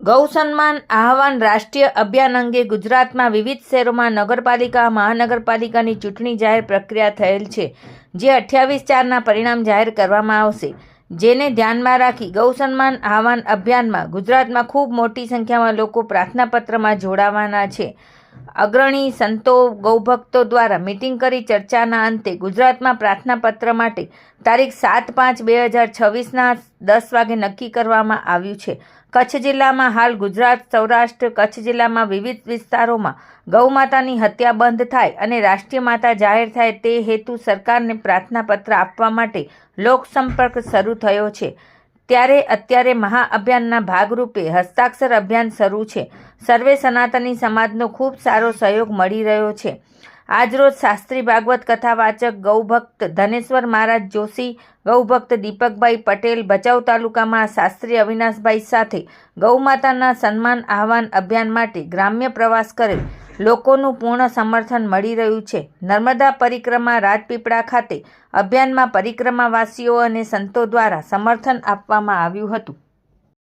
ગૌ સન્માન આહવાન રાષ્ટ્રીય અભિયાન અંગે ગુજરાતમાં વિવિધ શહેરોમાં નગરપાલિકા મહાનગરપાલિકાની ચૂંટણી જાહેર પ્રક્રિયા થયેલ છે, જે 28/4ના પરિણામ જાહેર કરવામાં આવશે, જેને ધ્યાનમાં રાખી ગૌ સન્માન આહવાન અભિયાનમાં ગુજરાતમાં ખૂબ મોટી સંખ્યામાં લોકો પ્રાર્થનાપત્રમાં જોડાવાના છે. અગ્રણી સંતો ગૌભક્તો દ્વારા મિટિંગ કરી ચર્ચાના અંતે ગુજરાતમાં પ્રાર્થનાપત્ર માટે તારીખ 7/5/2026ના 10 વાગે નક્કી કરવામાં આવ્યું છે. કચ્છ જિલ્લામાં હાલ ગુજરાત, સૌરાષ્ટ્ર, કચ્છ જિલ્લામાં વિવિધ વિસ્તારોમાં ગૌમાતાની હત્યા બંધ થાય અને રાષ્ટ્રીય માતા જાહેર થાય તે હેતુ સરકારને પ્રાર્થનાપત્ર આપવા માટે લોકસંપર્ક શરૂ થયો છે. ત્યારે અત્યારે મહાઅભિયાનના ભાગરૂપે હસ્તાક્ષર અભિયાન શરૂ છે. સર્વે સનાતની સમાજનો ખૂબ સારો સહયોગ મળી રહ્યો છે. આજરોજ શાસ્ત્રી ભાગવત કથાવાચક ગૌભક્ત ધનેશ્વર મહારાજ જોશી, ગૌભક્ત દીપકભાઈ પટેલ, ભચાઉ તાલુકામાં શાસ્ત્રી અવિનાશભાઈ સાથે ગૌમાતાના સન્માન આહવાન અભિયાન માટે ગ્રામ્ય પ્રવાસ કરેલ લોકોનું પૂર્ણ સમર્થન મળી રહ્યું છે. નર્મદા પરિક્રમા રાજપીપળા ખાતે અભિયાનમાં પરિક્રમાવાસીઓ અને સંતો દ્વારા સમર્થન આપવામાં આવ્યું હતું.